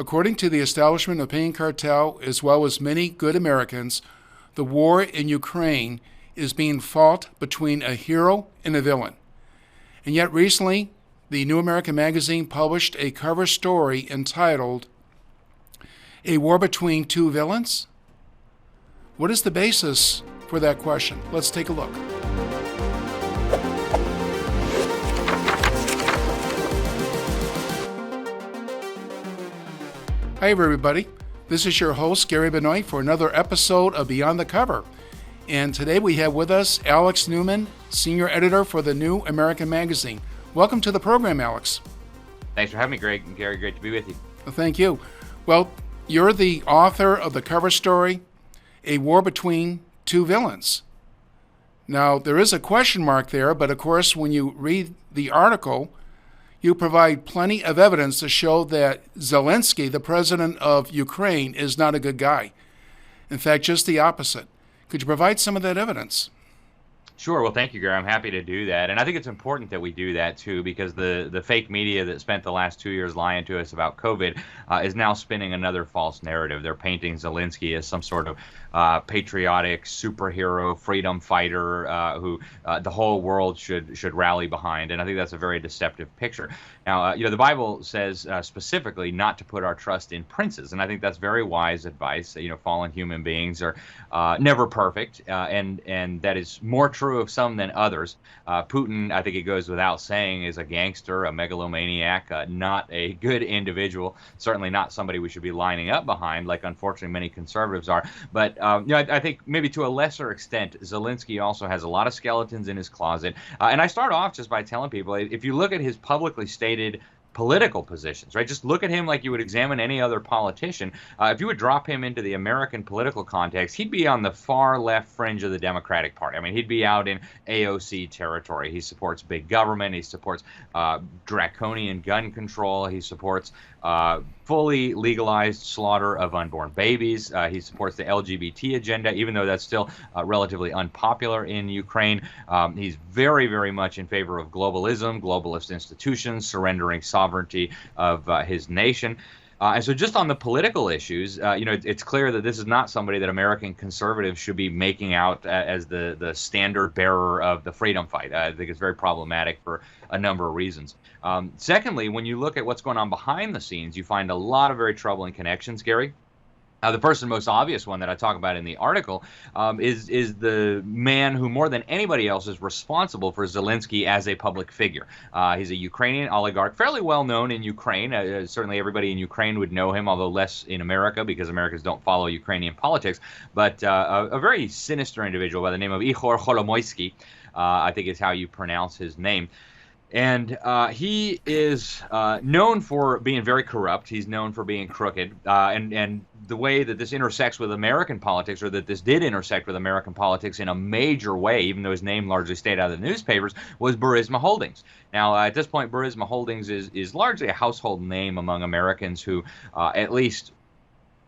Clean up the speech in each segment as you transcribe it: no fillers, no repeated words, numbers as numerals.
According to the establishment opinion cartel, as well as many good Americans, the war in Ukraine is being fought between a hero and a villain. And yet recently, the New American Magazine published a cover story entitled, "A War Between Two Villains?" What is the basis for that question? Let's take a look. Hi everybody, this is your host Gary Benoit for another episode of Beyond the Cover. And today we have with us Alex Newman, Senior Editor for the New American Magazine. Welcome to the program, Alex. Thanks for having me, Greg and Gary. Great to be with you. Well, thank you. Well, you're the author of the cover story, "A War Between Two Villains." Now, there is a question mark there, but of course, when you read the article, you provide plenty of evidence to show that Zelensky, the president of Ukraine, is not a good guy. In fact, just the opposite. Could you provide some of that evidence? Sure. Well, thank you, Gary. I'm happy to do that. And I think it's important that we do that, too, because the fake media that spent the last 2 years lying to us about COVID is now spinning another false narrative. They're painting Zelensky as some sort of patriotic superhero, freedom fighter who the whole world should rally behind. And I think that's a very deceptive picture. Now, the Bible says specifically not to put our trust in princes. And I think that's very wise advice. Fallen human beings are never perfect. And that is more true of some than others. Putin, I think it goes without saying, is a gangster, a megalomaniac, not a good individual, certainly not somebody we should be lining up behind, like unfortunately many conservatives are. But I think maybe to a lesser extent, Zelensky also has a lot of skeletons in his closet. And I start off just by telling people, if you look at his publicly stated political positions, right? Just look at him like you would examine any other politician. If you would drop him into the American political context, he'd be on the far left fringe of the Democratic Party. I mean, he'd be out in AOC territory. He supports big government. He supports draconian gun control. He supports fully legalized slaughter of unborn babies. He supports the LGBT agenda, even though that's still relatively unpopular in Ukraine. He's very, very much in favor of globalism, globalist institutions, surrendering sovereignty of his nation. And so just on the political issues, it's clear that this is not somebody that American conservatives should be making out as the standard bearer of the freedom fight. I think it's very problematic for a number of reasons. Secondly, when you look at what's going on behind the scenes, you find a lot of very troubling connections, Gary. The first and most obvious one that I talk about in the article is the man who more than anybody else is responsible for Zelensky as a public figure. He's a Ukrainian oligarch, fairly well known in Ukraine. Certainly everybody in Ukraine would know him, although less in America because Americans don't follow Ukrainian politics. But a very sinister individual by the name of Ihor Kolomoisky, I think is how you pronounce his name. And he is known for being very corrupt. He's known for being crooked. And the way that this intersects with American politics, or that this did intersect with American politics in a major way, even though his name largely stayed out of the newspapers, was Burisma Holdings. Now, at this point, Burisma Holdings is largely a household name among Americans who at least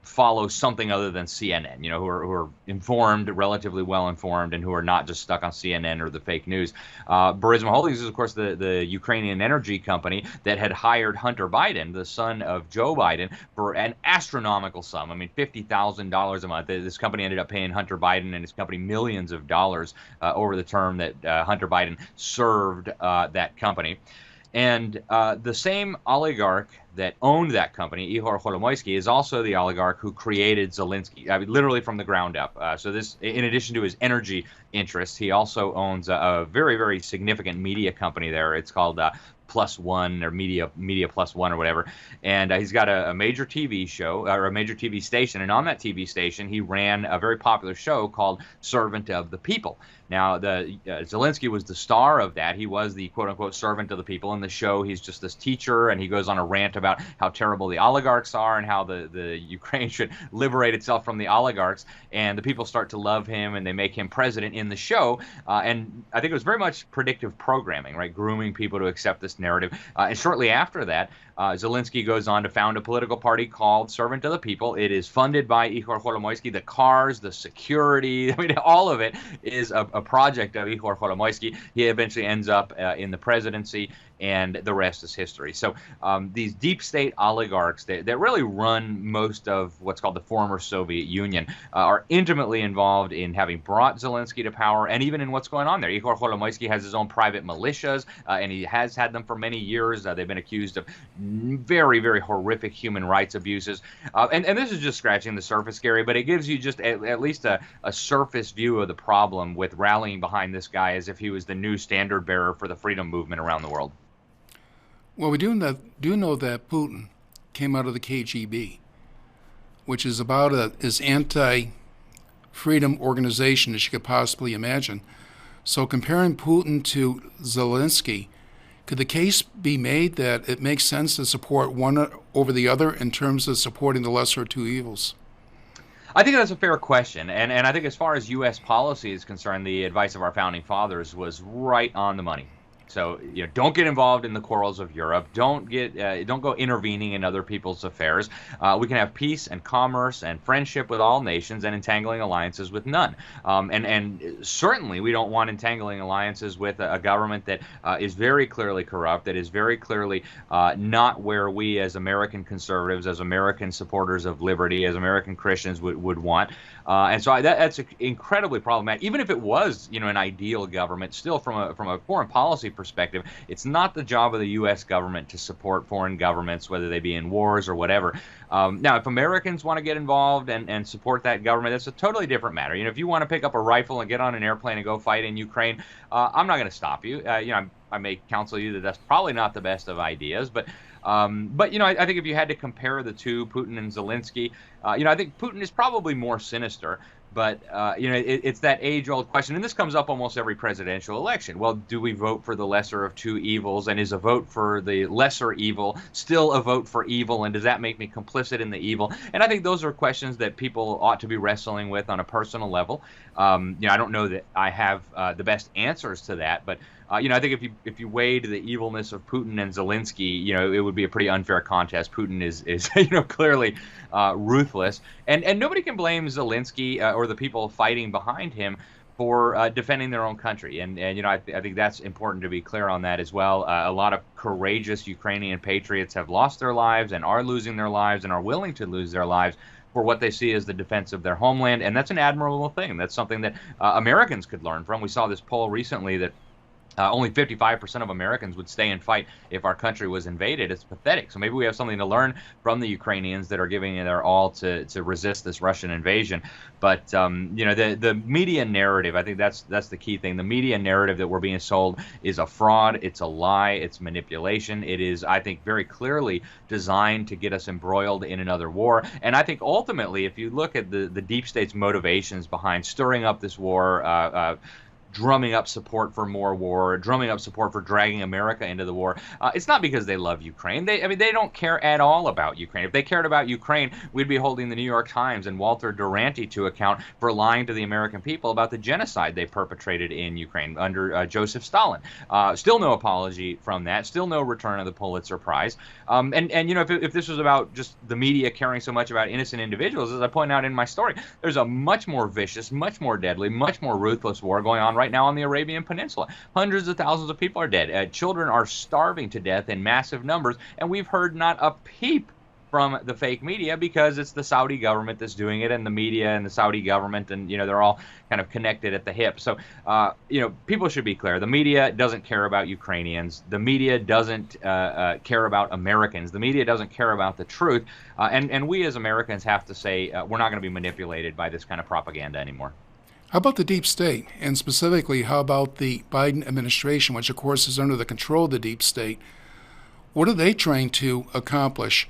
follow something other than CNN, who are informed, relatively well informed, and who are not just stuck on CNN or the fake news. Burisma Holdings is, of course, the Ukrainian energy company that had hired Hunter Biden, the son of Joe Biden, for an astronomical sum. I mean, $50,000 a month. This company ended up paying Hunter Biden and his company millions of dollars over the term that Hunter Biden served that company. And the same oligarch that owned that company, Ihor Kolomoisky, is also the oligarch who created Zelensky, literally from the ground up. So this, in addition to his energy interests, he also owns a very, very significant media company there. It's called Plus One, or Media Plus One, or whatever. And he's got a major TV show, or a major TV station. And on that TV station, he ran a very popular show called Servant of the People. Now, Zelensky was the star of that. He was the quote-unquote servant of the people. In the show, he's just this teacher, and he goes on a rant about how terrible the oligarchs are and how the Ukraine should liberate itself from the oligarchs. And the people start to love him, and they make him president in the show. And I think it was very much predictive programming, right? Grooming people to accept this narrative. And shortly after that, Zelensky goes on to found a political party called Servant of the People. It is funded by Ihor Kolomoisky. The cars, the security, I mean, all of it is a project of Ihor Kolomoisky. He eventually ends up in the presidency, and the rest is history. So these deep state oligarchs that really run most of what's called the former Soviet Union are intimately involved in having brought Zelensky to power, and even in what's going on there. Ihor Kolomoisky has his own private militias, and he has had them for many years. They've been accused of very, very horrific human rights abuses. And this is just scratching the surface, Gary, but it gives you just at least a surface view of the problem with rallying behind this guy as if he was the new standard bearer for the freedom movement around the world. Well, we do know that Putin came out of the KGB, which is about as anti-freedom organization as you could possibly imagine. So comparing Putin to Zelensky, could the case be made that it makes sense to support one over the other in terms of supporting the lesser of two evils? I think that's a fair question, and I think as far as U.S. policy is concerned, the advice of our founding fathers was right on the money. So, don't get involved in the quarrels of Europe. Don't go intervening in other people's affairs. We can have peace and commerce and friendship with all nations, and entangling alliances with none. And certainly, we don't want entangling alliances with a government that is very clearly corrupt, that is very clearly not where we, as American conservatives, as American supporters of liberty, as American Christians would want. And so that's incredibly problematic. Even if it was, an ideal government, still from a foreign policy perspective, it's not the job of the U.S. government to support foreign governments, whether they be in wars or whatever. Now, if Americans want to get involved and support that government, that's a totally different matter. If you want to pick up a rifle and get on an airplane and go fight in Ukraine, I'm not going to stop you. I may counsel you that that's probably not the best of ideas, but I think if you had to compare the two, Putin and Zelensky, I think Putin is probably more sinister. But, it's that age-old question, and this comes up almost every presidential election. Well, do we vote for the lesser of two evils, and is a vote for the lesser evil still a vote for evil, and does that make me complicit in the evil? And I think those are questions that people ought to be wrestling with on a personal level. I don't know that I have the best answers to that, but I think if you weighed the evilness of Putin and Zelensky, it would be a pretty unfair contest. Putin is clearly ruthless, and nobody can blame Zelensky or the people fighting behind him for defending their own country. And I think that's important to be clear on that as well. A lot of courageous Ukrainian patriots have lost their lives and are losing their lives and are willing to lose their lives for what they see as the defense of their homeland, and that's an admirable thing. That's something that Americans could learn from. We saw this poll recently that only 55% of Americans would stay and fight if our country was invaded. It's pathetic. So maybe we have something to learn from the Ukrainians that are giving their all to resist this Russian invasion. But the media narrative, I think that's the key thing. The media narrative that we're being sold is a fraud. It's a lie. It's manipulation. It is, I think, very clearly designed to get us embroiled in another war. And I think ultimately, if you look at the deep state's motivations behind stirring up this war, drumming up support for more war, drumming up support for dragging America into the war. It's not because they love Ukraine. They don't care at all about Ukraine. If they cared about Ukraine, we'd be holding the New York Times and Walter Duranty to account for lying to the American people about the genocide they perpetrated in Ukraine under Joseph Stalin. Still no apology from that. Still no return of the Pulitzer Prize. If this was about just the media caring so much about innocent individuals, as I point out in my story, there's a much more vicious, much more deadly, much more ruthless war going on right now on the Arabian Peninsula. Hundreds of thousands of people are dead. Children are starving to death in massive numbers, and we've heard not a peep from the fake media because it's the Saudi government that's doing it, and the media and the Saudi government, and they're all kind of connected at the hip. So people should be clear. The media doesn't care about Ukrainians. The media doesn't care about Americans. The media doesn't care about the truth. And we as Americans have to say we're not going to be manipulated by this kind of propaganda anymore. How about the deep state? And specifically, how about the Biden administration, which of course is under the control of the deep state? What are they trying to accomplish?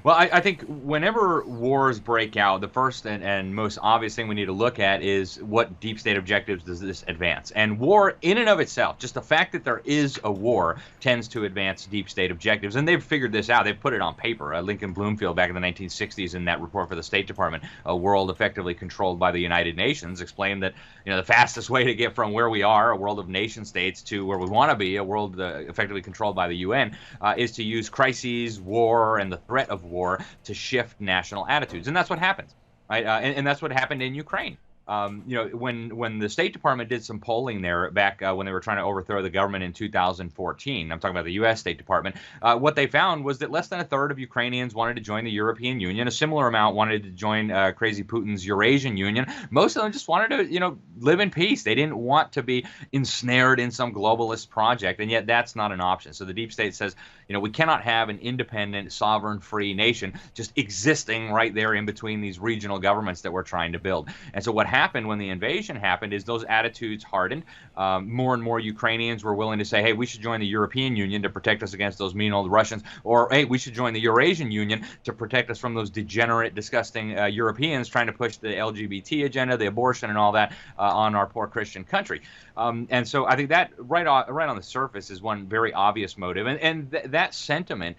Well, I think whenever wars break out, the first and most obvious thing we need to look at is what deep state objectives does this advance? And war in and of itself, just the fact that there is a war, tends to advance deep state objectives. And they've figured this out. They've put it on paper. Lincoln Bloomfield back in the 1960s in that report for the State Department, A World Effectively Controlled by the United Nations, explained that the fastest way to get from where we are, a world of nation states, to where we want to be, a world effectively controlled by the UN, is to use crises, war, and the threat of war to shift national attitudes. And that's what happened, right? And that's what happened in Ukraine. When the State Department did some polling there back when they were trying to overthrow the government in 2014, I'm talking about the U.S. State Department, what they found was that less than a third of Ukrainians wanted to join the European Union. A similar amount wanted to join crazy Putin's Eurasian Union. Most of them just wanted to, live in peace. They didn't want to be ensnared in some globalist project, and yet that's not an option. So the deep state says, we cannot have an independent, sovereign, free nation just existing right there in between these regional governments that we're trying to build. And so what happened when the invasion happened is those attitudes hardened. More and more Ukrainians were willing to say, hey, we should join the European Union to protect us against those mean old Russians, or hey, we should join the Eurasian Union to protect us from those degenerate, disgusting Europeans trying to push the LGBT agenda, the abortion, and all that on our poor Christian country. And so I think that right on the surface is one very obvious motive, and that sentiment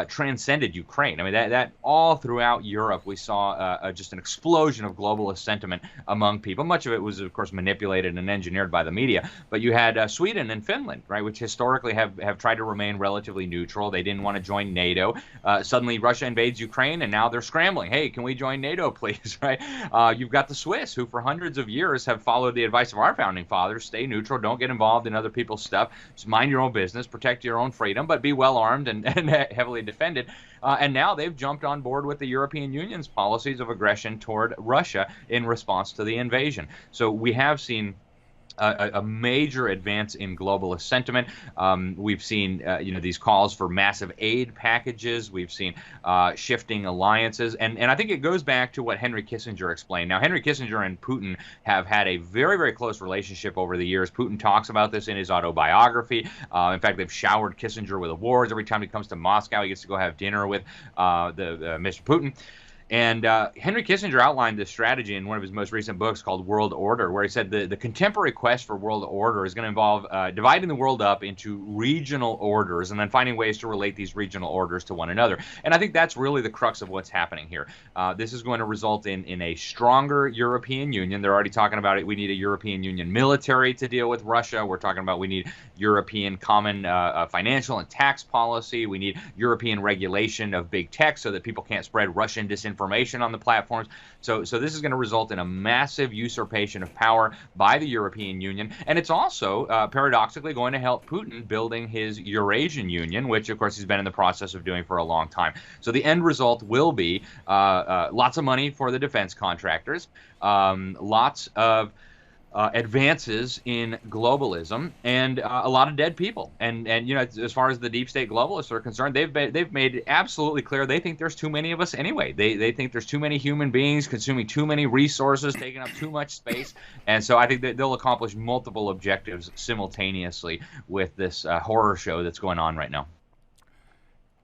transcended Ukraine. I mean, that all throughout Europe, we saw just an explosion of globalist sentiment among people. Much of it was, of course, manipulated and engineered by the media. But you had Sweden and Finland, right, which historically have tried to remain relatively neutral. They didn't want to join NATO. Suddenly, Russia invades Ukraine, and now they're scrambling. Hey, can we join NATO, please? Right? You've got the Swiss, who for hundreds of years have followed the advice of our founding fathers: stay neutral, don't get involved in other people's stuff, just mind your own business, protect your own freedom, but be well armed and heavily defended. And now they've jumped on board with the European Union's policies of aggression toward Russia in response to the invasion. So we have seen a major advance in globalist sentiment. We've seen, these calls for massive aid packages. We've seen shifting alliances. And I think it goes back to what Henry Kissinger explained. Now, Henry Kissinger and Putin have had a very, very close relationship over the years. Putin talks about this in his autobiography. In fact, they've showered Kissinger with awards. Every time he comes to Moscow, he gets to go have dinner with Mr. Putin. And Henry Kissinger outlined this strategy in one of his most recent books called World Order, where he said the contemporary quest for world order is going to involve dividing the world up into regional orders and then finding ways to relate these regional orders to one another. And I think that's really the crux of what's happening here. This is going to result in a stronger European Union. They're already talking about it. We need a European Union military to deal with Russia. We're talking about we need European common financial and tax policy. We need European regulation of big tech so that people can't spread Russian disinformation on the platforms. So this is going to result in a massive usurpation of power by the European Union. And it's also, paradoxically, going to help Putin building his Eurasian Union, which, of course, he's been in the process of doing for a long time. So the end result will be lots of money for the defense contractors, lots of advances in globalism, and a lot of dead people. And as far as the deep state globalists are concerned, they've made it absolutely clear they think there's too many of us anyway. They think there's too many human beings consuming too many resources, taking up too much space. And so I think that they'll accomplish multiple objectives simultaneously with this horror show that's going on right now.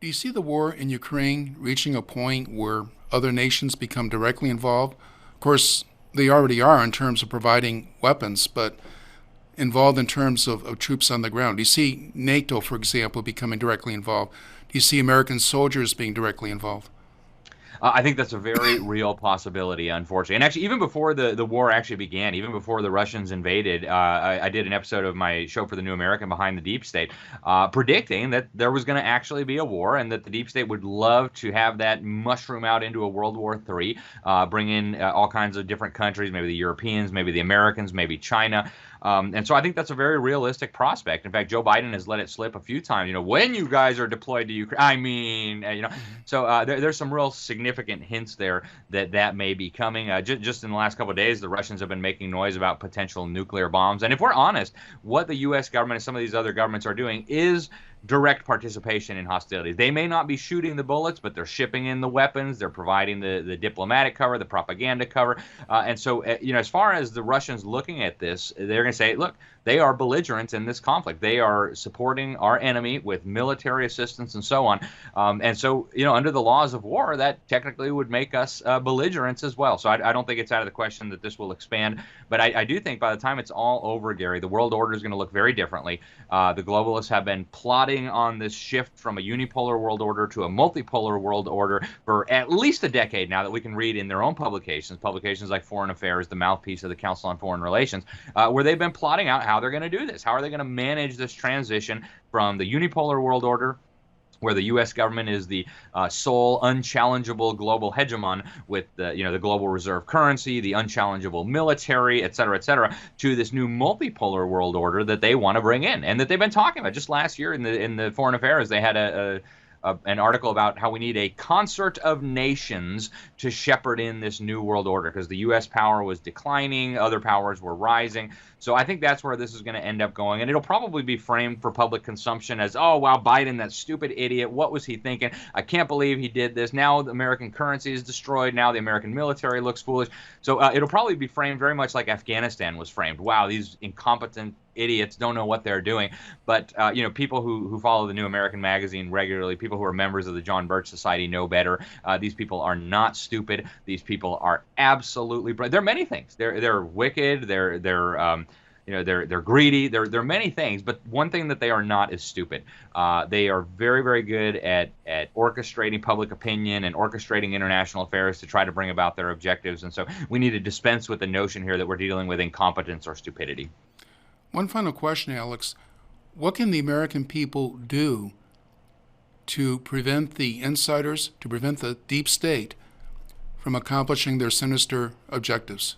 Do you see the war in Ukraine reaching a point where other nations become directly involved? Of course, they already are in terms of providing weapons, but involved in terms of troops on the ground. Do you see NATO, for example, becoming directly involved? Do you see American soldiers being directly involved? I think that's a very real possibility, unfortunately. And actually, even before the war actually began, even before the Russians invaded, I did an episode of my show for the New American, Behind the Deep State, predicting that there was going to actually be a war and that the Deep State would love to have that mushroom out into a World War III, bring in all kinds of different countries, maybe the Europeans, maybe the Americans, maybe China. And so I think that's a very realistic prospect. In fact, Joe Biden has let it slip a few times. When you guys are deployed to Ukraine, So there's some real significant hints there that may be coming. Just in the last couple of days, the Russians have been making noise about potential nuclear bombs. And if we're honest, what the U.S. government and some of these other governments are doing is direct participation in hostilities. They may not be shooting the bullets, but they're shipping in the weapons, they're providing the diplomatic cover, the propaganda cover. And so, as far as the Russians looking at this, they're going to say, look, they are belligerents in this conflict. They are supporting our enemy with military assistance and so on. And so, under the laws of war, that technically would make us belligerents as well. So I don't think it's out of the question that this will expand. But I do think by the time it's all over, Gary, the world order is going to look very differently. The globalists have been plotting on this shift from a unipolar world order to a multipolar world order for at least a decade now, that we can read in their own publications like Foreign Affairs, the mouthpiece of the Council on Foreign Relations, where they've been plotting out how they're going to do this. How are they going to manage this transition from the unipolar world order, where the U.S. government is the sole unchallengeable global hegemon with the global reserve currency, the unchallengeable military, et cetera, to this new multipolar world order that they want to bring in and that they've been talking about. Just last year in the Foreign Affairs, they had an article about how we need a concert of nations to shepherd in this new world order, because the U.S. power was declining, other powers were rising. So I think that's where this is going to end up going, and it'll probably be framed for public consumption as, oh, wow, Biden, that stupid idiot, what was he thinking? I can't believe he did this. Now the American currency is destroyed. Now the American military looks foolish. So it'll probably be framed very much like Afghanistan was framed. Wow, these incompetent idiots don't know what they're doing. But people who follow the New American Magazine regularly, people who are members of the John Birch Society know better. These people are not stupid. These people are absolutely bright. They're many things. They're wicked. They're greedy. They're many things, but one thing that they are not is stupid. They are very, very good at orchestrating public opinion and orchestrating international affairs to try to bring about their objectives. And so we need to dispense with the notion here that we're dealing with incompetence or stupidity. One final question, Alex. What can the American people do to prevent the insiders, to prevent the deep state from accomplishing their sinister objectives?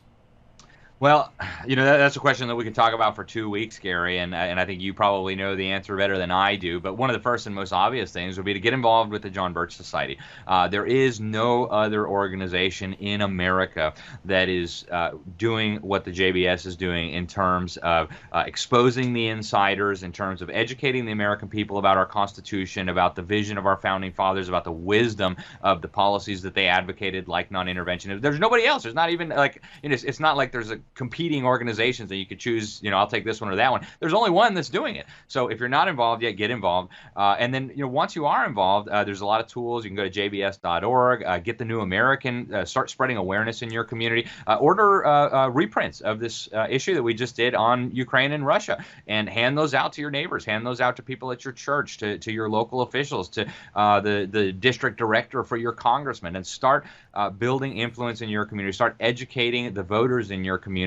Well, that's a question that we could talk about for 2 weeks, Gary, and I think you probably know the answer better than I do. But one of the first and most obvious things would be to get involved with the John Birch Society. There is no other organization in America that is doing what the JBS is doing in terms of exposing the insiders, in terms of educating the American people about our Constitution, about the vision of our founding fathers, about the wisdom of the policies that they advocated, like non-interventionism. There's nobody else. There's not even it's not like there's a competing organizations that you could choose, I'll take this one or that one. There's only one that's doing it. So if you're not involved yet, get involved. And then, once you are involved, there's a lot of tools. You can go to jbs.org, get the New American, start spreading awareness in your community, order reprints of this issue that we just did on Ukraine and Russia, and hand those out to your neighbors, hand those out to people at your church, to your local officials, to the district director for your congressman, and start building influence in your community, start educating the voters in your community.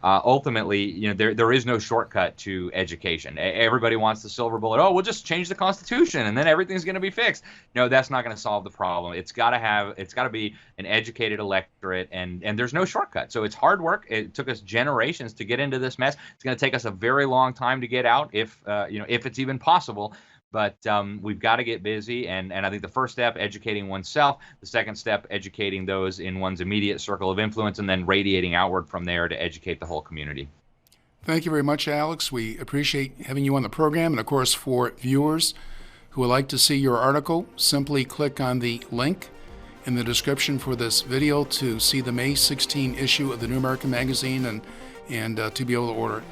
Ultimately, there is no shortcut to education. Everybody wants the silver bullet. Oh, we'll just change the Constitution and then everything's going to be fixed. No, that's not going to solve the problem. It's got to be an educated electorate, and there's no shortcut. So it's hard work. It took us generations to get into this mess. It's going to take us a very long time to get out, if it's even possible. But we've got to get busy, and I think the first step, educating oneself, the second step, educating those in one's immediate circle of influence, and then radiating outward from there to educate the whole community. Thank you very much, Alex. We appreciate having you on the program. And of course, for viewers who would like to see your article, simply click on the link in the description for this video to see the May 16 issue of the New American Magazine and to be able to order it.